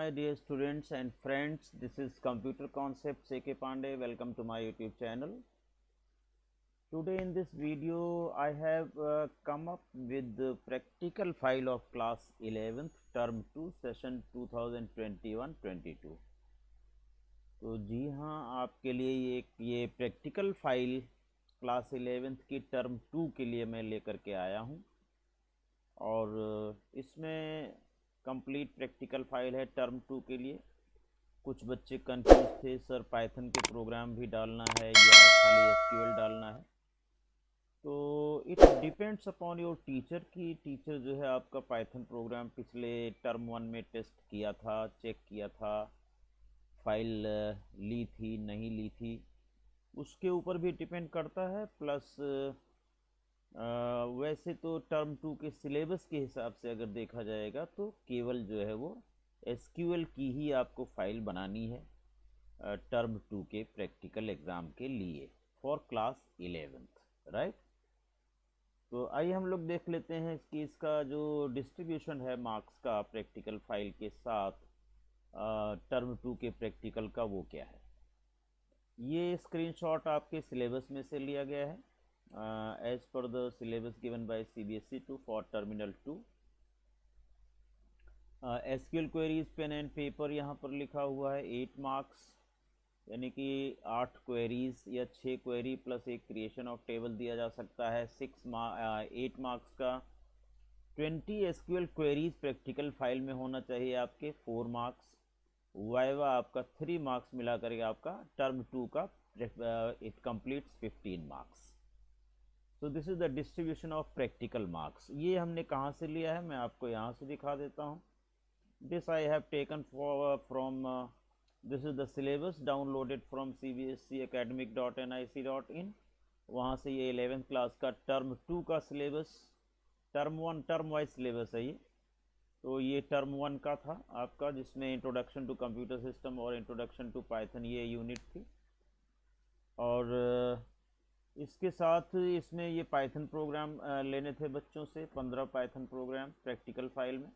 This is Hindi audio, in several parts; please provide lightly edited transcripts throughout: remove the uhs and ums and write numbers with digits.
my dear students and friends, this is Computer Concepts A.K. Pandey. Welcome to my YouTube channel. Today in this video I have come up with the practical file of class 11th term 2 session 2021-22. तो जी हाँ, आपके लिए ये प्रैक्टिकल फाइल क्लास 11th की टर्म 2 के लिए मैं लेकर के आया हूँ और इसमें कंप्लीट प्रैक्टिकल फाइल है टर्म 2 के लिए। कुछ बच्चे कंफ्यूज थे, सर पाइथन के प्रोग्राम भी डालना है या खाली एसक्यूएल डालना है। तो it depends upon your teacher कि टीचर जो है आपका पाइथन प्रोग्राम पिछले टर्म 1 में टेस्ट किया था, चेक किया था, फाइल ली थी नहीं ली थी, उसके ऊपर भी डिपेंड करता है। प्लस वैसे तो टर्म 2 के सिलेबस के हिसाब से अगर देखा जाएगा तो केवल जो है वो एसक्यूएल की ही आपको फाइल बनानी है टर्म 2 के प्रैक्टिकल एग्ज़ाम के लिए फॉर क्लास 11th, राइट। तो आइए हम लोग देख लेते हैं कि इसका जो डिस्ट्रीब्यूशन है मार्क्स का प्रैक्टिकल फाइल के साथ टर्म 2 के प्रैक्टिकल का वो क्या है। ये स्क्रीनशॉट आपके सिलेबस में से लिया गया है as per the syllabus given by CBSE2 for terminal 2. SQL queries pen and paper यहाँ पर लिखा हुआ है 8 मार्क्स, यानी कि 8 क्वेरीज या 6 क्वेरी प्लस एक क्रिएशन ऑफ टेबल दिया जा सकता है। 8 मार्क्स का 20 SQL क्वेरीज प्रैक्टिकल फाइल में होना चाहिए आपके 4 मार्क्स। वाइवा आपका 3 मार्क्स मिला करके आपका टर्म 2 का इट कंप्लीट्स 15 मार्क्स। तो this is the distribution of practical marks. ये हमने कहाँ से लिया है मैं आपको यहाँ से दिखा देता हूँ। This I have taken from this is the syllabus downloaded from cbseacademic.nic.in। वहाँ से ये 11th क्लास का टर्म 2 का syllabus, term 1 term wise syllabus है ये। तो ये टर्म 1 का था आपका, जिसमें इंट्रोडक्शन टू कंप्यूटर सिस्टम और इंट्रोडक्शन टू पाइथन ये यूनिट थी। और इसके साथ इसमें ये पाइथन प्रोग्राम लेने थे बच्चों से, 15 पाइथन प्रोग्राम प्रैक्टिकल फाइल में।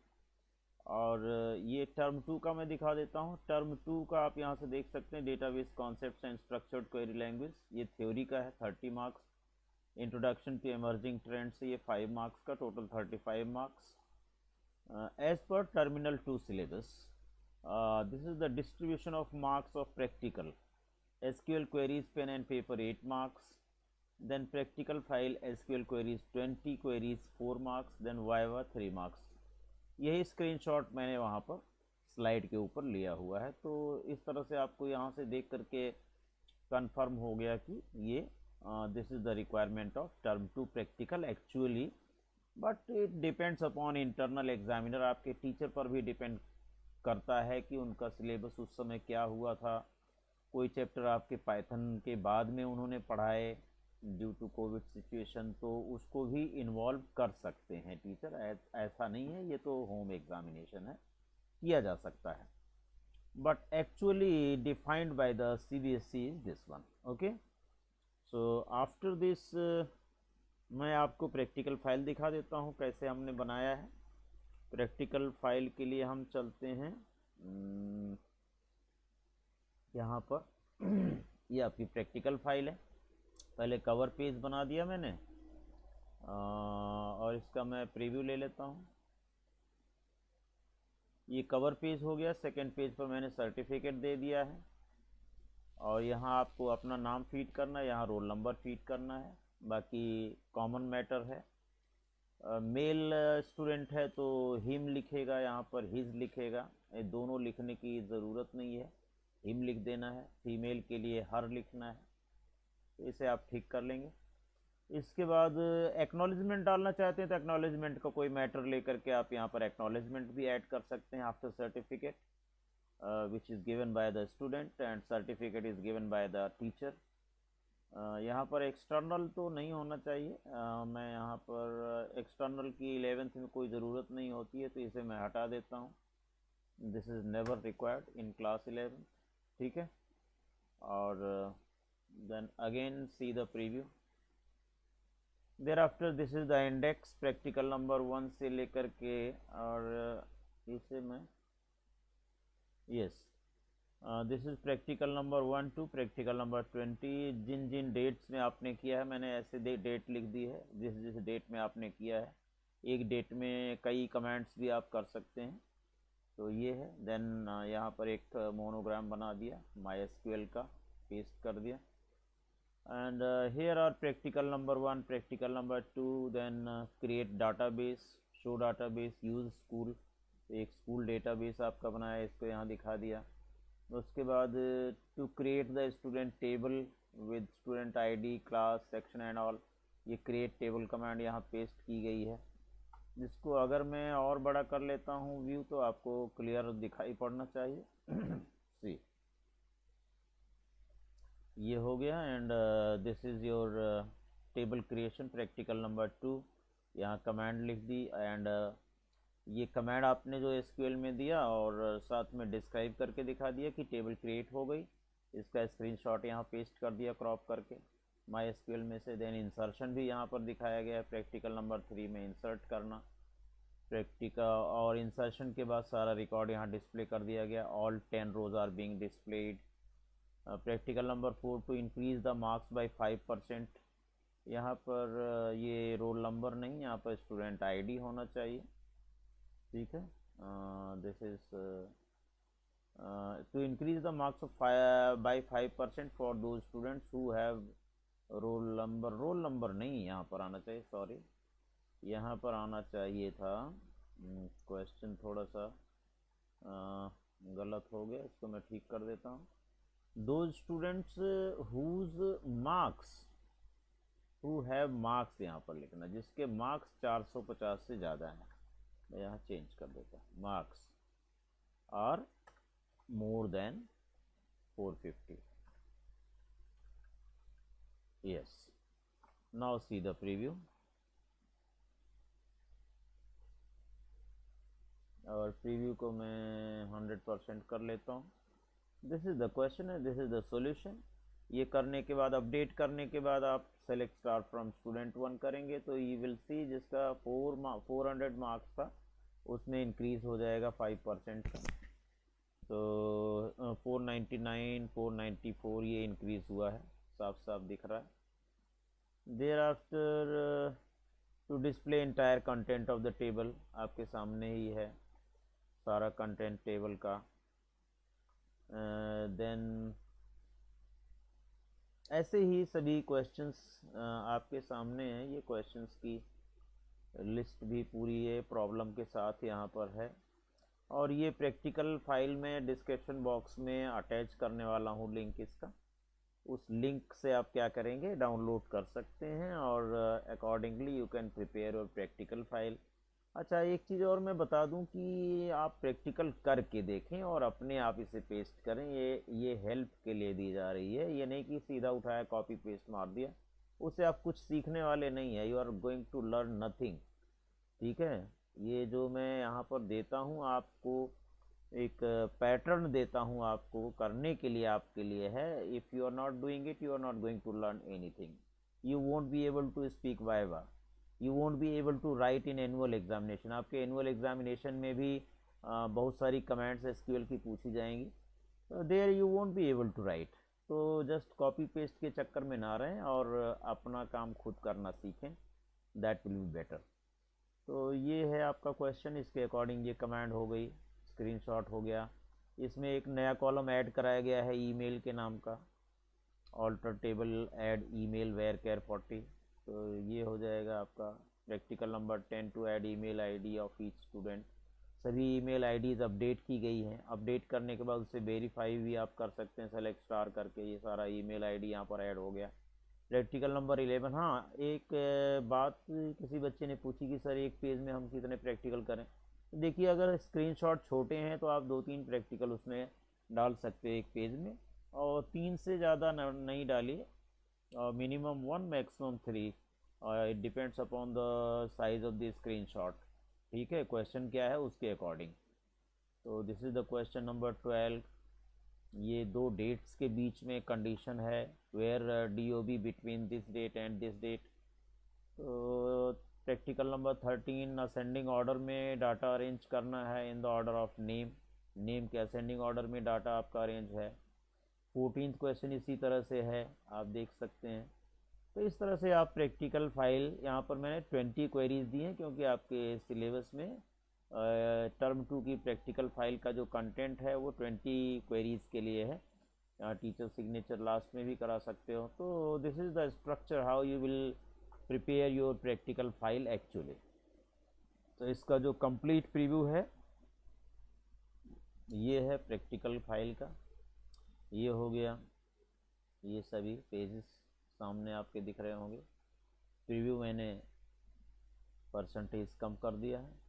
और ये टर्म 2 का मैं दिखा देता हूँ। टर्म 2 का आप यहाँ से देख सकते हैं, database concepts and structured query language, ये थ्योरी का है 30 marks. Introduction to emerging trend से ये 5 मार्क्स का, total 35 marks as per terminal 2 syllabus. This is the distribution of marks of practical. SQL queries pen and paper 8 marks, then practical file SQL queries 20 queries 4 marks, then Viva 3 marks। यही स्क्रीनशॉट मैंने वहाँ पर स्लाइड के ऊपर लिया हुआ है। तो इस तरह से आपको यहाँ से देख करके कंफर्म हो गया कि ये this is the requirement of term 2 practical actually, but it depends upon internal examiner. आपके टीचर पर भी डिपेंड करता है कि उनका सिलेबस उस समय क्या हुआ था। कोई चैप्टर आपके पाइथन के बाद में उन्होंने पढ़ाए ड्यू टू कोविड सिचुएशन, तो उसको भी इन्वॉल्व कर सकते हैं टीचर। ऐसा नहीं है, ये तो होम एग्जामिनेशन है, किया जा सकता है, but actually defined by the CBSE is this one. Okay, so after this मैं आपको प्रैक्टिकल फाइल दिखा देता हूँ कैसे हमने बनाया है। प्रैक्टिकल फाइल के लिए हम चलते हैं यहाँ पर ये आपकी प्रैक्टिकल फाइल है। पहले कवर पेज बना दिया मैंने और इसका मैं प्रीव्यू ले लेता हूँ। ये कवर पेज हो गया। सेकंड पेज पर मैंने सर्टिफिकेट दे दिया है और यहाँ आपको अपना नाम फीड करना है, यहाँ रोल नंबर फीड करना है। बाकी कॉमन मैटर है। मेल स्टूडेंट है तो हिम लिखेगा, यहाँ पर हिज लिखेगा। ये दोनों लिखने की ज़रूरत नहीं है, हिम लिख देना है। फीमेल के लिए हर लिखना है। तो इसे आप ठीक कर लेंगे। इसके बाद एक्नॉलेजमेंट डालना चाहते हैं तो एक्नॉलेजमेंट का कोई मैटर लेकर के आप यहाँ पर एक्नॉलेजमेंट भी ऐड कर सकते हैं। After certificate which is given by the student and certificate is given by the teacher. यहाँ पर एक्सटर्नल तो नहीं होना चाहिए। मैं यहाँ पर एक्सटर्नल की 11th में कोई ज़रूरत नहीं होती है, तो इसे मैं हटा देता हूँ। This is never required in class 11, ठीक है। और then again see the preview. thereafter this is the index practical number 1 से लेकर के, और इसे मैं yes, this is practical number 1 to practical number 20। जिन जिन डेट्स में आपने किया है मैंने ऐसे डेट लिख दी है, जिस जिस डेट में आपने किया है। एक डेट में कई कमेंट्स भी आप कर सकते हैं, तो ये है। देन यहाँ पर एक मोनोग्राम बना दिया, MySQL का पेस्ट कर दिया। And here are practical number 1, practical number 2, then create database, show database, use school। एक स्कूल डेटाबेस आपका बनाया, इसको यहाँ दिखा दिया। उसके बाद to create the student table with student ID, class, section and all, ये क्रिएट टेबल कमांड यहाँ पेस्ट की गई है, जिसको अगर मैं और बड़ा कर लेता हूँ व्यू तो आपको क्लियर दिखाई पड़ना चाहिए। सी, ये हो गया। And this is your table creation practical number 2। यहाँ कमांड लिख दी, एंड ये कमांड आपने जो एसक्यूएल में दिया और साथ में डिस्क्राइब करके दिखा दिया कि टेबल क्रिएट हो गई। इसका स्क्रीनशॉट यहाँ पेस्ट कर दिया क्रॉप करके MySQL में से। देन इंसर्शन भी यहाँ पर दिखाया गया है, प्रैक्टिकल नंबर 3 में इंसर्ट करना प्रैक्टिकल, और इंसर्शन के बाद सारा रिकॉर्ड यहाँ डिस्प्ले कर दिया गया। All 10 rows are being displayed. Practical number 4 to increase the marks by 5%। यहाँ पर ये रोल नंबर नहीं, यहाँ पर स्टूडेंट आईडी होना चाहिए, ठीक है। This is to increase the marks by 5% for those students who have roll number. Roll number नहीं यहाँ पर आना चाहिए, सॉरी, यहाँ पर आना चाहिए था। क्वेश्चन थोड़ा सा गलत हो गया, इसको मैं ठीक कर देता हूँ। Those students whose marks, who have marks यहाँ पर लिखना, जिसके मार्क्स 450 से ज़्यादा हैं। मैं यहाँ चेंज कर देता हूँ, marks are more than 450। Yes, now see the preview. और प्रीव्यू को मैं 100% कर लेता हूँ। दिस इज द क्वेश्चन है, दिस इज द सॉल्यूशन। ये करने के बाद, अपडेट करने के बाद आप सेलेक्ट स्टार फ्रॉम स्टूडेंट 1 करेंगे तो यू विल सी जिसका 400 मार्क्स था उसमें इंक्रीज हो जाएगा 5% का। तो 499, 494 ये इंक्रीज हुआ है, साफ साफ दिख रहा है। Thereafter to display entire content of the table, आपके सामने ही है सारा कंटेंट टेबल का। देन ऐसे ही सभी क्वेश्चंस आपके सामने हैं। ये क्वेश्चंस की लिस्ट भी पूरी है प्रॉब्लम के साथ यहाँ पर है, और ये प्रैक्टिकल फाइल में डिस्क्रिप्शन बॉक्स में अटैच करने वाला हूँ लिंक इसका। उस लिंक से आप क्या करेंगे, डाउनलोड कर सकते हैं, और accordingly you can prepare your practical file. अच्छा, एक चीज़ और मैं बता दूं कि आप प्रैक्टिकल करके देखें और अपने आप इसे पेस्ट करें। ये हेल्प के लिए दी जा रही है, ये नहीं कि सीधा उठाया कॉपी पेस्ट मार दिया, उससे आप कुछ सीखने वाले नहीं है। You are going to learn nothing, ठीक है। ये जो मैं यहाँ पर देता हूँ आपको, एक पैटर्न देता हूँ आपको करने के लिए, आपके लिए है। If you are not doing it, you are not going to learn anything. You won't be able to speak viva, you won't be able to write in annual examination. आपके एनुअल एग्जामिनेशन में भी बहुत सारी कमेंट्स एसक्यूएल की पूछी जाएंगी, there you won't be able to write. तो जस्ट कॉपी पेस्ट के चक्कर में ना रहें और अपना काम खुद करना सीखें, दैट विल बी बेटर। तो ये है आपका क्वेश्चन, इसके अकॉर्डिंग ये कमांड हो गई, स्क्रीनशॉट हो गया। इसमें एक नया कॉलम ऐड कराया गया है ईमेल के नाम का, alter table add email varchar 40। तो ये हो जाएगा आपका practical number 10 to add email ID of each student. सभी ईमेल आईडीज़ अपडेट की गई हैं। अपडेट करने के बाद उसे वेरीफाई भी आप कर सकते हैं सेलेक्ट स्टार करके। ये सारा ईमेल आईडी यहाँ पर ऐड हो गया। प्रैक्टिकल नंबर 11, हाँ एक बात किसी बच्चे ने पूछी कि सर एक पेज में हम कितने प्रैक्टिकल करें। देखिए, अगर स्क्रीनशॉट छोटे हैं तो आप 2-3 प्रैक्टिकल उसमें डाल सकते हैं एक पेज में, और 3 से ज़्यादा नहीं डालिए, minimum 1 maximum 3, it depends upon the size of the screenshot, ठीक है, क्वेश्चन क्या है उसके अकॉर्डिंग। तो this is the question number 12। ये दो डेट्स के बीच में कंडीशन है, where DOB between this date and this date. तो प्रैक्टिकल नंबर 13, असेंडिंग ऑर्डर में डाटा अरेंज करना है in the order of name. Name के असेंडिंग ऑर्डर में डाटा आपका अरेंज है। 14th क्वेश्चन इसी तरह से है, आप देख सकते हैं। तो इस तरह से आप प्रैक्टिकल फाइल, यहाँ पर मैंने 20 क्वेरीज दी हैं क्योंकि आपके सिलेबस में टर्म 2 की प्रैक्टिकल फाइल का जो कंटेंट है वो 20 क्वेरीज के लिए है। यहाँ टीचर सिग्नेचर लास्ट में भी करा सकते हो। तो this is the structure how you will prepare your practical file actually. तो इसका जो कंप्लीट प्रीव्यू है ये है प्रैक्टिकल फाइल का, ये हो गया, ये सभी पेजेस सामने आपके दिख रहे होंगे। प्रीव्यू मैंने परसेंटेज कम कर दिया है।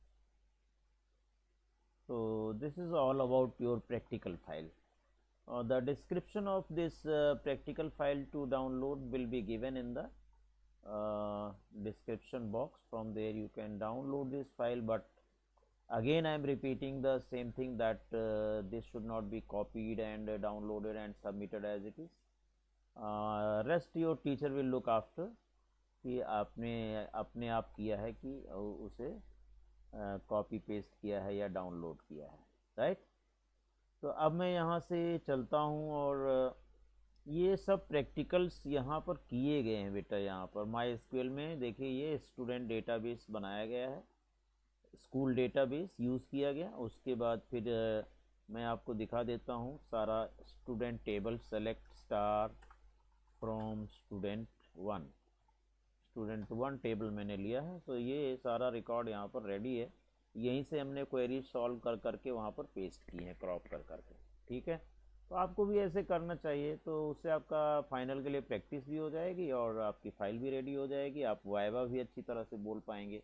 तो this is all about your practical file. The description of this practical file to download will be given in the description box. From there you can download this file, but again I am repeating the same thing that this should not be copied and downloaded and submitted as it is. Rest your teacher will look after कि आपने अपने आप किया है कि उसे कॉपी पेस्ट किया है या डाउनलोड किया है, राइट। तो अब मैं यहाँ से चलता हूँ और ये सब प्रैक्टिकल्स यहाँ पर किए गए हैं बेटा। यहाँ पर माई एसक्यूएल में देखिए ये स्टूडेंट डेटाबेस बनाया गया है, स्कूल डेटाबेस यूज़ किया गया। उसके बाद फिर मैं आपको दिखा देता हूँ सारा student table, select star from student 1 table मैंने लिया है। तो ये सारा रिकॉर्ड यहाँ पर रेडी है, यहीं से हमने क्वेरी सॉल्व कर करके वहाँ पर पेस्ट की है, क्रॉप कर करके, ठीक है। तो आपको भी ऐसे करना चाहिए, तो उससे आपका फाइनल के लिए प्रैक्टिस भी हो जाएगी और आपकी फ़ाइल भी रेडी हो जाएगी, आप वाइवा भी अच्छी तरह से बोल पाएंगे।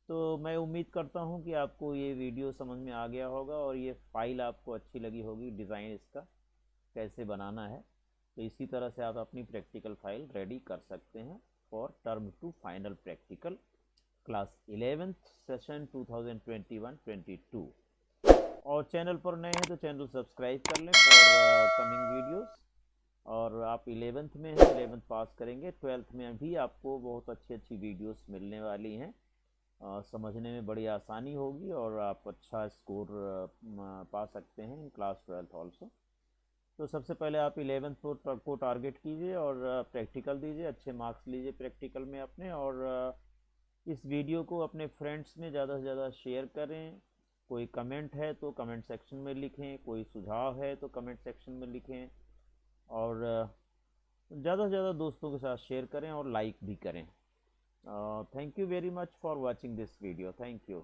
तो मैं उम्मीद करता हूँ कि आपको ये वीडियो समझ में आ गया होगा और ये फ़ाइल आपको अच्छी लगी होगी, डिज़ाइन इसका कैसे बनाना है। तो इसी तरह से आप अपनी प्रैक्टिकल फ़ाइल रेडी कर सकते हैं for term 2 final practical class 11th session 2021-22। और चैनल पर नए हैं तो चैनल सब्सक्राइब कर लें फॉर कमिंग वीडियोस। और आप 11th में हैं, 11th पास करेंगे, 12th में भी आपको बहुत अच्छी अच्छी वीडियोस मिलने वाली हैं, समझने में बड़ी आसानी होगी और आप अच्छा स्कोर पा सकते हैं इन क्लास 12th ऑल्सो। तो सबसे पहले आप 11th को टारगेट कीजिए और प्रैक्टिकल दीजिए, अच्छे मार्क्स लीजिए प्रैक्टिकल में अपने। और इस वीडियो को अपने फ्रेंड्स में ज़्यादा से ज़्यादा शेयर करें। कोई कमेंट है तो कमेंट सेक्शन में लिखें, कोई सुझाव है तो कमेंट सेक्शन में लिखें, और ज़्यादा से ज़्यादा दोस्तों के साथ शेयर करें और लाइक भी करें। Thank you very much for watching this video. Thank you.